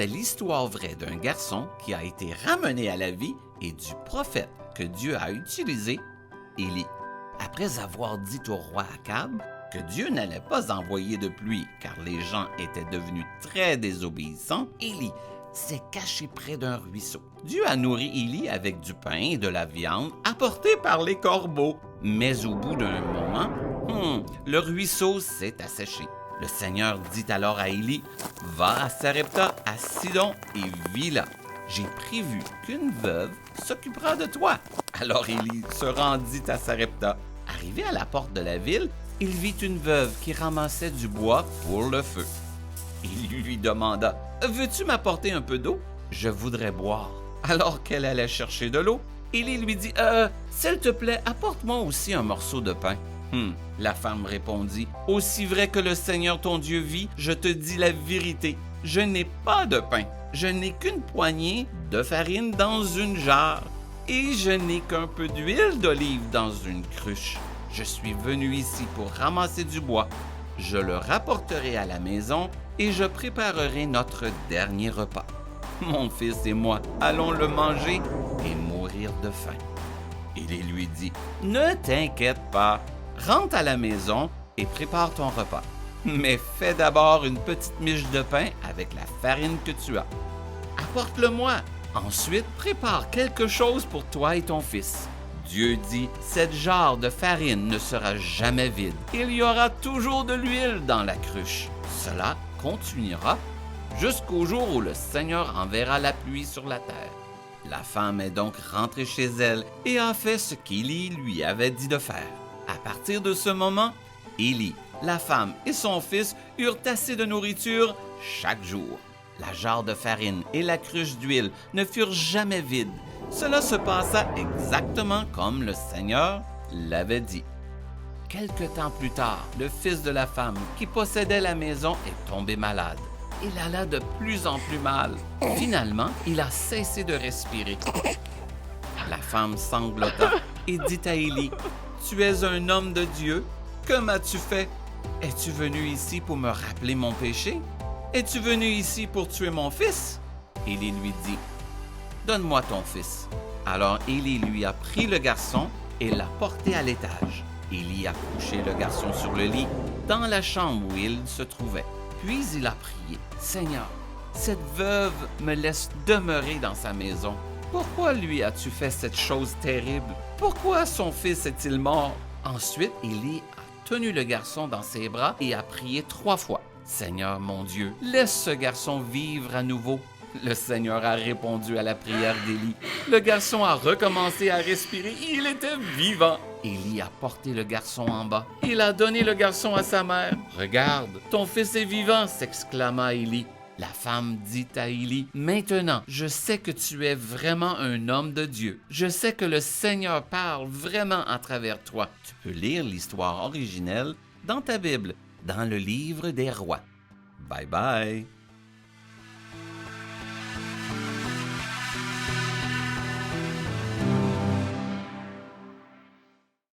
c'est l'histoire vraie d'un garçon qui a été ramené à la vie et du prophète que Dieu a utilisé, Élie. Après avoir dit au roi Akab que Dieu n'allait pas envoyer de pluie car les gens étaient devenus très désobéissants, Élie s'est caché près d'un ruisseau. Dieu a nourri Élie avec du pain et de la viande apportés par les corbeaux. Mais au bout d'un moment, le ruisseau s'est asséché. Le Seigneur dit alors à Élie, « Va à Sarepta, à Sidon, et vis là. J'ai prévu qu'une veuve s'occupera de toi. » Alors Élie se rendit à Sarepta. Arrivé à la porte de la ville, il vit une veuve qui ramassait du bois pour le feu. Il lui demanda, « Veux-tu m'apporter un peu d'eau? Je voudrais boire. » Alors qu'elle allait chercher de l'eau, Élie lui dit, « S'il te plaît, apporte-moi aussi un morceau de pain. » La femme répondit, « Aussi vrai que le Seigneur ton Dieu vit, je te dis la vérité. Je n'ai pas de pain. Je n'ai qu'une poignée de farine dans une jarre. Et je n'ai qu'un peu d'huile d'olive dans une cruche. Je suis venu ici pour ramasser du bois. Je le rapporterai à la maison et je préparerai notre dernier repas. Mon fils et moi allons le manger et mourir de faim. » Élie lui dit, « Ne t'inquiète pas. Rentre à la maison et prépare ton repas. Mais fais d'abord une petite miche de pain avec la farine que tu as. Apporte-le-moi. Ensuite, prépare quelque chose pour toi et ton fils. » Dieu dit, « Cette jarre de farine ne sera jamais vide. Il y aura toujours de l'huile dans la cruche. Cela continuera jusqu'au jour où le Seigneur enverra la pluie sur la terre. » La femme est donc rentrée chez elle et a fait ce qu'Élie lui avait dit de faire. À partir de ce moment, Élie, la femme et son fils eurent assez de nourriture chaque jour. La jarre de farine et la cruche d'huile ne furent jamais vides. Cela se passa exactement comme le Seigneur l'avait dit. Quelque temps plus tard, le fils de la femme qui possédait la maison est tombé malade. Il alla de plus en plus mal. Finalement, il a cessé de respirer. La femme sanglota et dit à Élie, « Tu es un homme de Dieu. Que m'as-tu fait? Es-tu venu ici pour me rappeler mon péché? Es-tu venu ici pour tuer mon fils? » Élie lui dit, « Donne-moi ton fils. » Alors Élie lui a pris le garçon et l'a porté à l'étage. Élie a couché le garçon sur le lit dans la chambre où il se trouvait. Puis il a prié, « Seigneur, cette veuve me laisse demeurer dans sa maison. Pourquoi lui as-tu fait cette chose terrible? Pourquoi son fils est-il mort? » Ensuite, Élie a tenu le garçon dans ses bras et a prié 3 fois. « Seigneur mon Dieu, laisse ce garçon vivre à nouveau. » Le Seigneur a répondu à la prière d'Élie. Le garçon a recommencé à respirer. Il était vivant. Élie a porté le garçon en bas. Il a donné le garçon à sa mère. « Regarde, ton fils est vivant !» s'exclama Élie. La femme dit à Élie, « Maintenant, je sais que tu es vraiment un homme de Dieu. Je sais que le Seigneur parle vraiment à travers toi. » Tu peux lire l'histoire originelle dans ta Bible, dans le livre des rois. Bye bye!